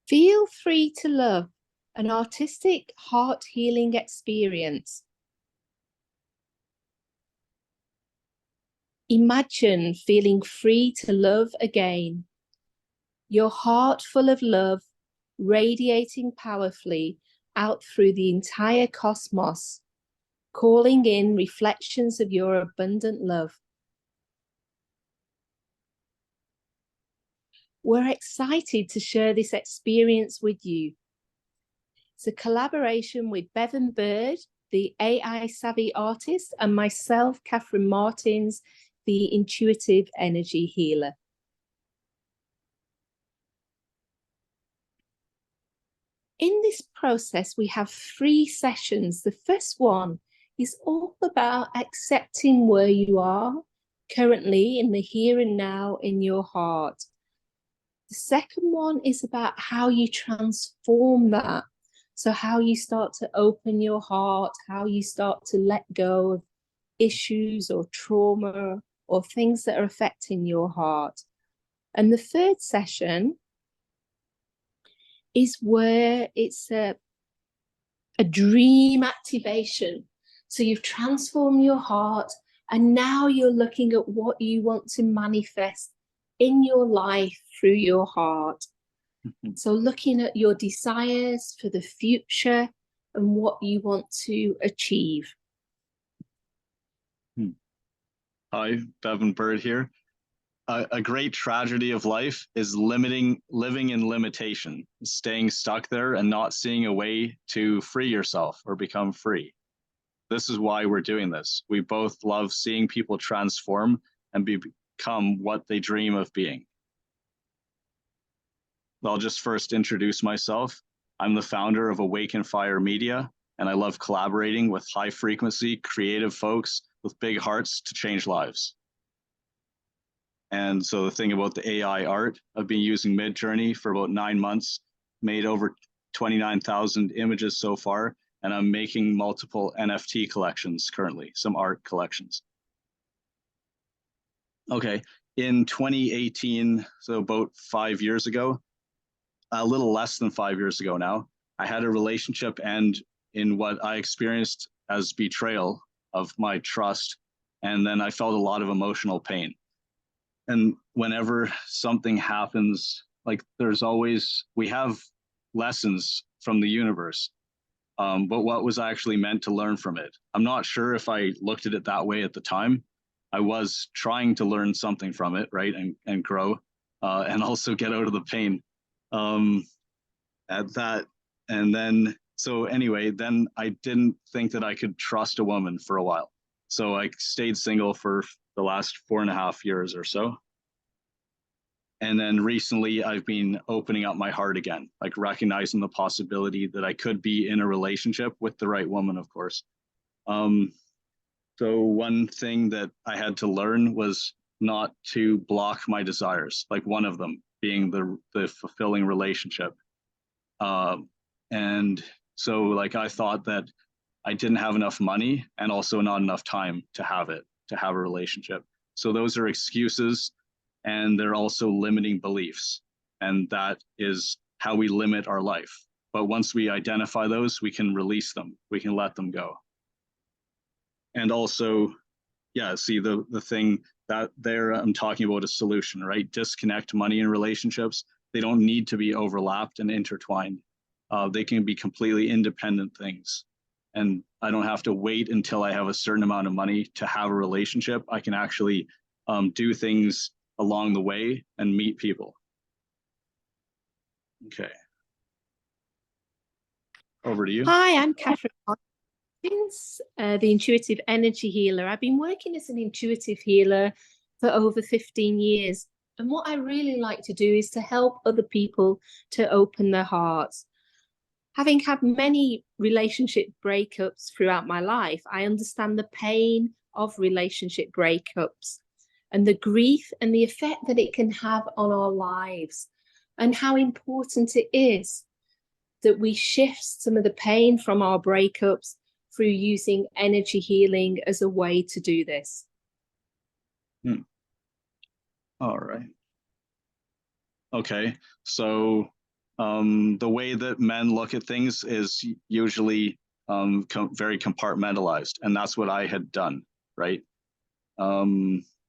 Feel free to love, an artistic heart healing experience. Imagine feeling free to love again. Your heart full of love, radiating powerfully out through the entire cosmos, calling in reflections of your abundant love. We're excited to share this experience with you. It's a collaboration with Bevan Bird, the AI savvy artist, and myself, Catherine Martins, the intuitive energy healer. In this process, we have 3 sessions. The first one is all about accepting where you are currently in the here and now in your heart. The second one is about how you transform that. So how you start to open your heart, how you start to let go of issues or trauma or things that are affecting your heart. And the third session is where it's a dream activation. So you've transformed your heart and now you're looking at what you want to manifest in your life through your heart. So looking at your desires for the future and what you want to achieve. Hi, Bevan Bird here. A great tragedy of life is living in limitation, staying stuck there and not seeing a way to free yourself or become free. This is why we're doing this. We both love seeing people transform and become what they dream of being. I'll just first introduce myself. I'm the founder of Awaken Fire Media, and I love collaborating with high frequency, creative folks with big hearts to change lives. And so the thing about the AI art, I've been using Midjourney for about 9 months, made over 29,000 images so far, and I'm making multiple NFT collections currently, some art collections. Okay, in 2018, so about 5 years ago, a little less than 5 years ago now, I had a relationship end in what I experienced as betrayal of my trust, and then I felt a lot of emotional pain. And whenever something happens, like we have lessons from the universe, but what was I actually meant to learn from it? I'm not sure if I looked at it that way at the time. I was trying to learn something from it, right, and grow, and also get out of the pain. At that, and then, so anyway, then I didn't think that I could trust a woman for a while. So I stayed single for the last 4.5 years or so. And then recently I've been opening up my heart again, like recognizing the possibility that I could be in a relationship with the right woman, of course. So one thing that I had to learn was not to block my desires, like one of them being the fulfilling relationship. And so like I thought that I didn't have enough money and also not enough time to have a relationship. So those are excuses, and they're also limiting beliefs. And that is how we limit our life. But once we identify those, we can release them. We can let them go. And also, yeah, see the thing that there I'm talking about a solution, right? Disconnect money and relationships. They don't need to be overlapped and intertwined. They can be completely independent things. And I don't have to wait until I have a certain amount of money to have a relationship. I can actually do things along the way and meet people. Okay. Over to you. Hi, I'm Catherine Martins, the intuitive energy healer. I've been working as an intuitive healer for over 15 years. And what I really like to do is to help other people to open their hearts. Having had many relationship breakups throughout my life, I understand the pain of relationship breakups and the grief and the effect that it can have on our lives, and how important it is that we shift some of the pain from our breakups through using energy healing as a way to do this. All right. Okay, so The way that men look at things is usually very compartmentalized, and that's what I had done, right?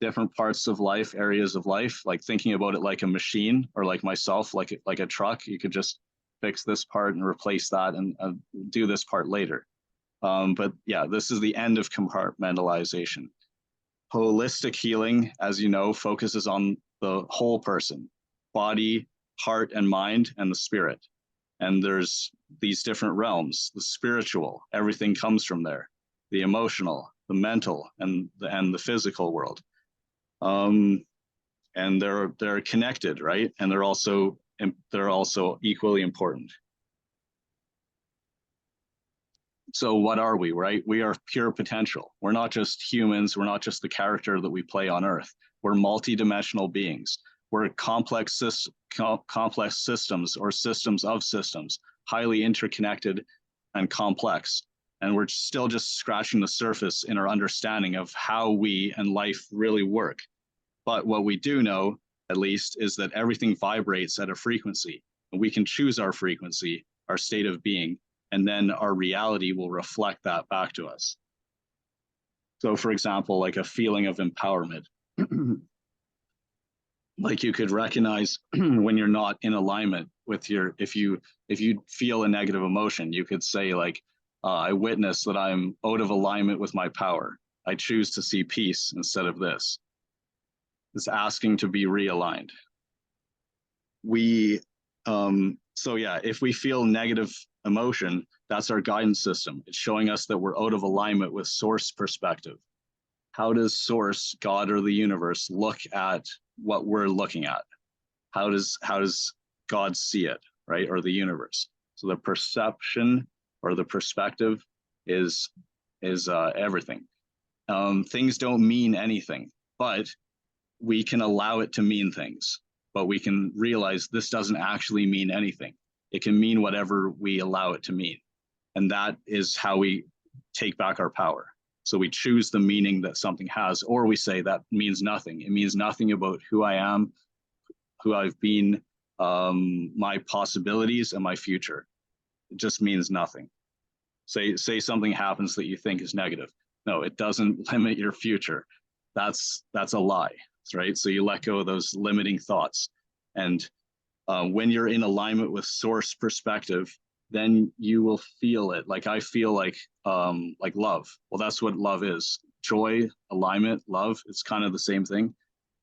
Different parts of life, areas of life, like thinking about it like a machine, or like myself, like a truck. You could just fix this part and replace that and do this part later. But yeah, this is the end of compartmentalization. Holistic healing, as you know, focuses on the whole person, body, heart, and mind, and the spirit. And there's these different realms. The spiritual, everything comes from there. The emotional, the mental, and the physical world. And they're connected, right? And they're also equally important. So what are we, right? We are pure potential. We're not just humans. We're not just the character that we play on Earth. We're multidimensional beings. We're complex systems or systems of systems, highly interconnected and complex. And we're still just scratching the surface in our understanding of how we and life really work. But what we do know, at least, is that everything vibrates at a frequency. And we can choose our frequency, our state of being, and then our reality will reflect that back to us. So for example, like a feeling of empowerment. Like you could recognize when you're not in alignment with if you feel a negative emotion, you could say like, I witness that I'm out of alignment with my power. I choose to see peace instead of this. It's asking to be realigned. So yeah, if we feel negative emotion, that's our guidance system. It's showing us that we're out of alignment with source perspective. How does source, God or the universe, look at what we're looking at? How does God see it, right? Or the universe? So the perception or the perspective is everything. Things don't mean anything, but we can allow it to mean things. But we can realize this doesn't actually mean anything. It can mean whatever we allow it to mean. And that is how we take back our power. So we choose the meaning that something has, or we say that means nothing. It means nothing about who I am, who I've been, my possibilities, and my future. It just means nothing. Say something happens that you think is negative. No, it doesn't limit your future. That's a lie, right? So you let go of those limiting thoughts. And when you're in alignment with source perspective, then you will feel it. Like I feel like love. Well, that's what love is. Joy, alignment, love. It's kind of the same thing.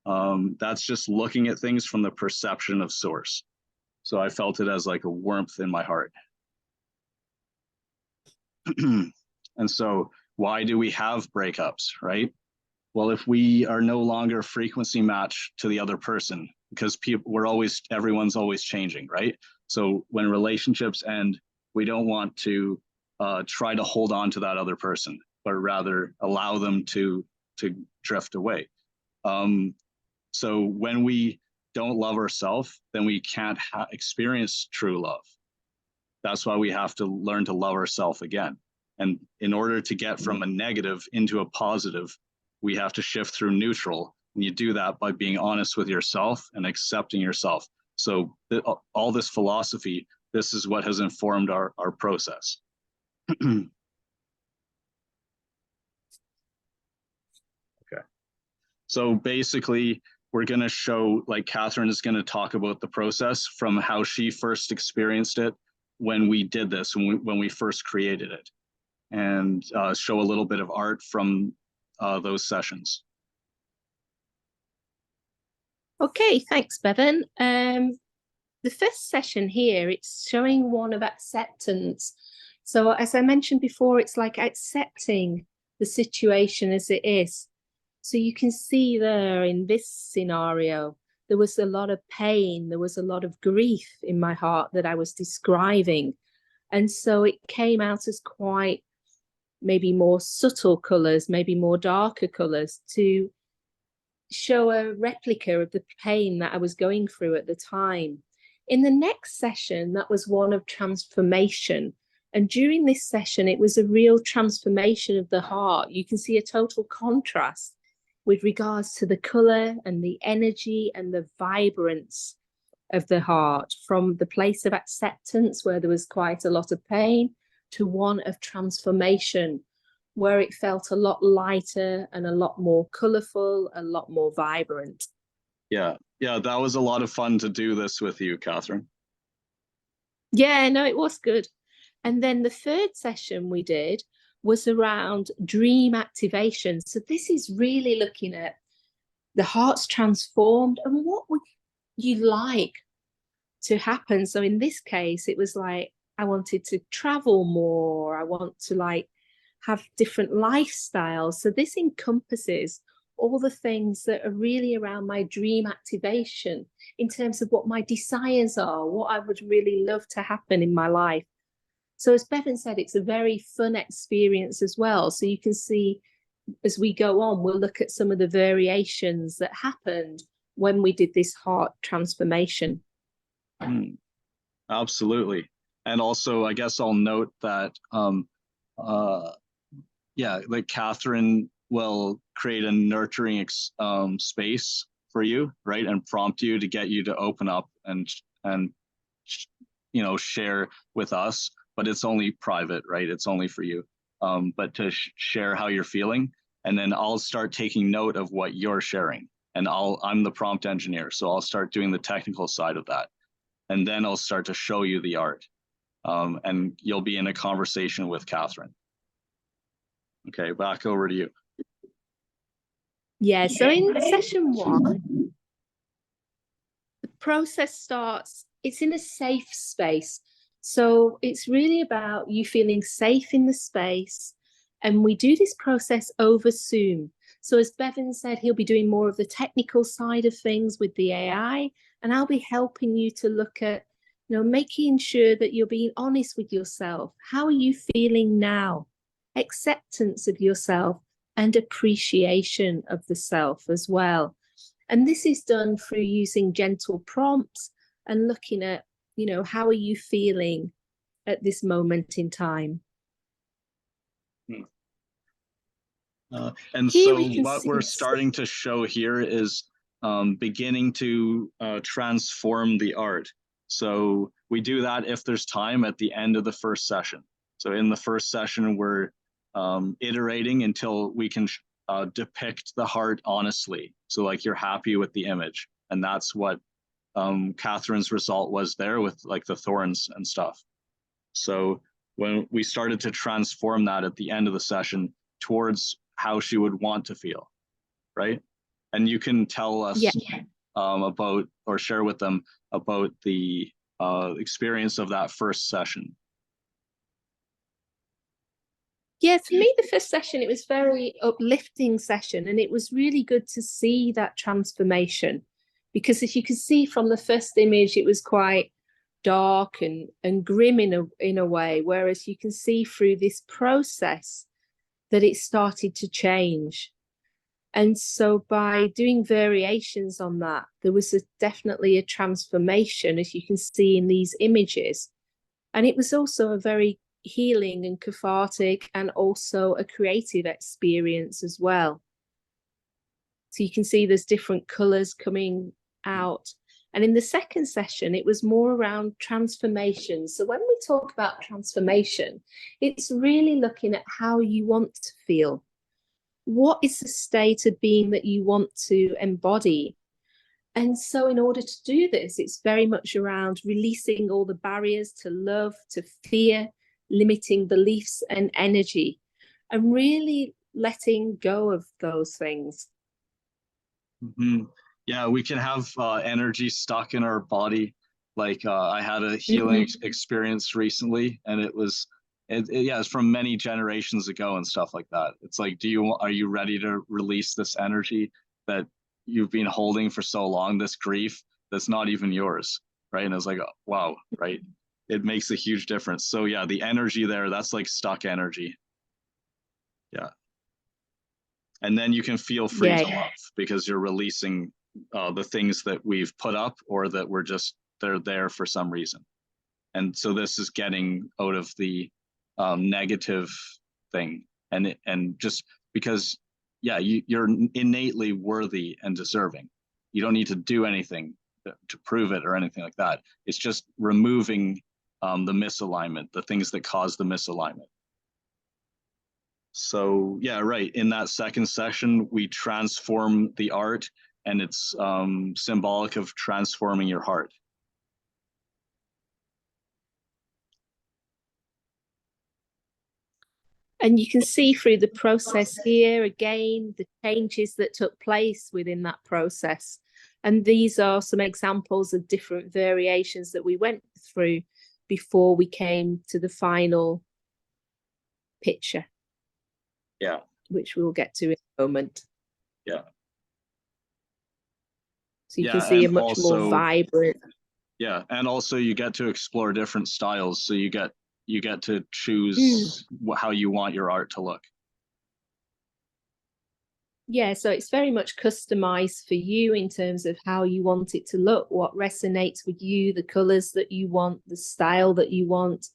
That's just looking at things from the perception of source. So I felt it as like a warmth in my heart. And so why do we have breakups, right? Well, if we are no longer frequency match to the other person, because everyone's always changing, right? So when relationships end, we don't want to try to hold on to that other person, but rather allow them to drift away. So when we don't love ourselves, then we can't experience true love. That's why we have to learn to love ourselves again. And in order to get from a negative into a positive, we have to shift through neutral. And you do that by being honest with yourself and accepting yourself. So all this philosophy, this is what has informed our process. Okay. So basically, we're going to show, like Catherine is going to talk about the process from how she first experienced it when we did this, when we first created it, and show a little bit of art from those sessions. Okay, thanks, Bevan. The first session here, it's showing one of acceptance. So as I mentioned before, it's like accepting the situation as it is. So you can see there in this scenario, there was a lot of pain, there was a lot of grief in my heart that I was describing. And so it came out as quite maybe more subtle colours, maybe more darker colours, to show a replica of the pain that I was going through at the time. In the next session, that was one of transformation. And during this session, it was a real transformation of the heart. You can see a total contrast with regards to the colour and the energy and the vibrance of the heart, from the place of acceptance where there was quite a lot of pain to one of transformation where it felt a lot lighter and a lot more colourful, a lot more vibrant. Yeah, that was a lot of fun to do this with you, Catherine. Yeah, no, it was good. And then the third session we did was around dream activation. So this is really looking at the heart's transformed and what would you like to happen. So in this case, it was like, I wanted to travel more. I want to like have different lifestyles. So this encompasses all the things that are really around my dream activation in terms of what my desires are, what I would really love to happen in my life. So as Bevan said, it's a very fun experience as well. So you can see as we go on, we'll look at some of the variations that happened when we did this heart transformation. Absolutely. And also, I guess I'll note that, like Catherine will create a nurturing space for you, right? And prompt you to get you to open up and share with us, but it's only private, right? It's only for you. But to share how you're feeling, and then I'll start taking note of what you're sharing. And I'm the prompt engineer, so I'll start doing the technical side of that. And then I'll start to show you the art. And you'll be in a conversation with Catherine. Okay, back over to you. Yeah, so in session 1, the process starts, it's in a safe space. So it's really about you feeling safe in the space. And we do this process over Zoom. So as Bevan said, he'll be doing more of the technical side of things with the AI, and I'll be helping you to look at, making sure that you're being honest with yourself. How are you feeling now? Acceptance of yourself and appreciation of the self as well. And this is done through using gentle prompts and looking at, how are you feeling at this moment in time? And here so what we're starting to show here is beginning to transform the art. So we do that if there's time at the end of the first session. So in the first session, we're iterating until we can depict the heart honestly. So like you're happy with the image. And that's what Catherine's result was there with like the thorns and stuff. So when we started to transform that at the end of the session towards how she would want to feel, right? And you can tell us about or share with them about the experience of that first session. Yeah, for me, the first session, it was very uplifting session, and it was really good to see that transformation, because as you can see from the first image, it was quite dark and grim in a way, whereas you can see through this process that it started to change. And so by doing variations on that, there was definitely a transformation, as you can see in these images. And it was also a very healing and cathartic and also a creative experience as well. So you can see there's different colors coming out. And in the second session, it was more around transformation. So when we talk about transformation, it's really looking at how you want to feel. What is the state of being that you want to embody? And so in order to do this, it's very much around releasing all the barriers to love, to fear, limiting beliefs and energy, and really letting go of those things. Mm-hmm. Yeah, we can have energy stuck in our body. Like I had a healing experience recently, and it's from many generations ago and stuff like that. It's like, are you ready to release this energy that you've been holding for so long, this grief that's not even yours, right? And it's like, oh, wow, right? It makes a huge difference. So yeah, the energy there, that's like stuck energy. Yeah. And then you can feel free to love because you're releasing the things that we've put up or that they're there for some reason. And so this is getting out of the negative thing, and just because, you're innately worthy and deserving. You don't need to do anything to prove it or anything like that. It's just removing the misalignment, the things that cause the misalignment. So yeah, right. In that second session, we transform the art, and it's symbolic of transforming your heart. And you can see through the process here, again, the changes that took place within that process. And these are some examples of different variations that we went through before we came to the final picture. Yeah. Which we'll get to in a moment. Yeah. So you can see a much more vibrant. Yeah, and also you get to explore different styles. So you get to choose how you want your art to look. Yeah, so it's very much customized for you in terms of how you want it to look, what resonates with you, the colors that you want, the style that you want.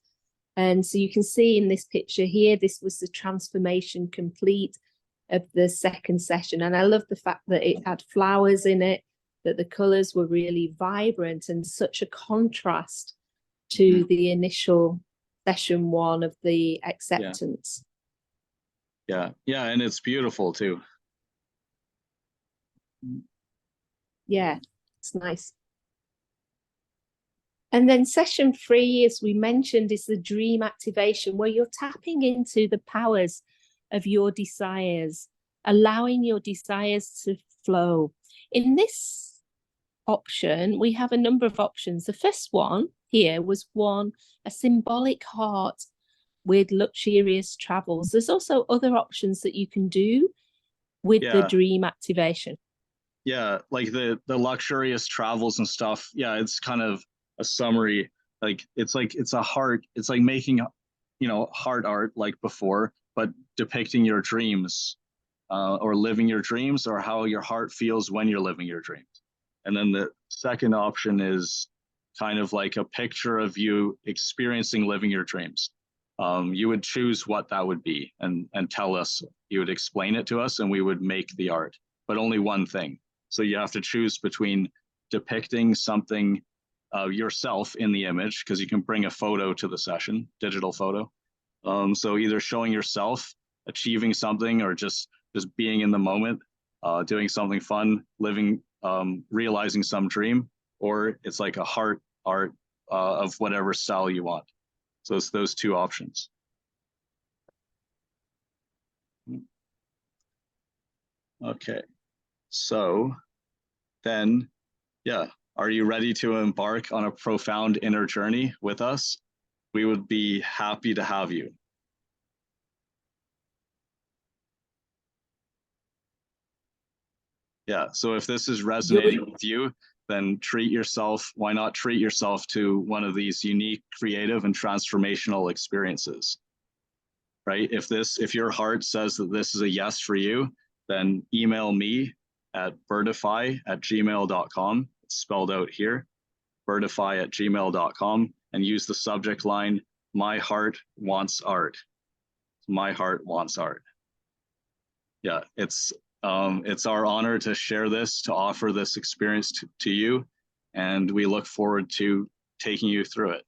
And so you can see in this picture here, this was the transformation complete of the second session. And I love the fact that it had flowers in it, that the colors were really vibrant and such a contrast to the initial session one of the acceptance. Yeah, and it's beautiful too. Yeah, it's nice. And then session 3, as we mentioned, is the dream activation, where you're tapping into the powers of your desires, allowing your desires to flow. In this option, we have a number of options. The first one here was a symbolic heart with luxurious travels. There's also other options that you can do with the dream activation. Yeah, like the luxurious travels and stuff. Yeah, it's kind of a summary. It's a heart. It's like making, heart art like before, but depicting your dreams, or living your dreams, or how your heart feels when you're living your dreams. And then the second option is kind of like a picture of you experiencing living your dreams. You would choose what that would be and tell us. You would explain it to us, and we would make the art, but only one thing. So you have to choose between depicting something yourself in the image, because you can bring a photo to the session, digital photo. So either showing yourself achieving something, or just being in the moment, doing something fun, living, realizing some dream, or it's like a heart art of whatever style you want. So it's those two options. Okay, so then, yeah, are you ready to embark on a profound inner journey with us? We would be happy to have you. Yeah, so if this is resonating with you, then treat yourself. Why not treat yourself to one of these unique, creative, and transformational experiences? Right? If your heart says that this is a yes for you, then email me at birdify@gmail.com. It's spelled out here, birdify@gmail.com, and use the subject line, "My heart wants art." My heart wants art. Yeah, it's our honor to share this, to offer this experience to you, and we look forward to taking you through it.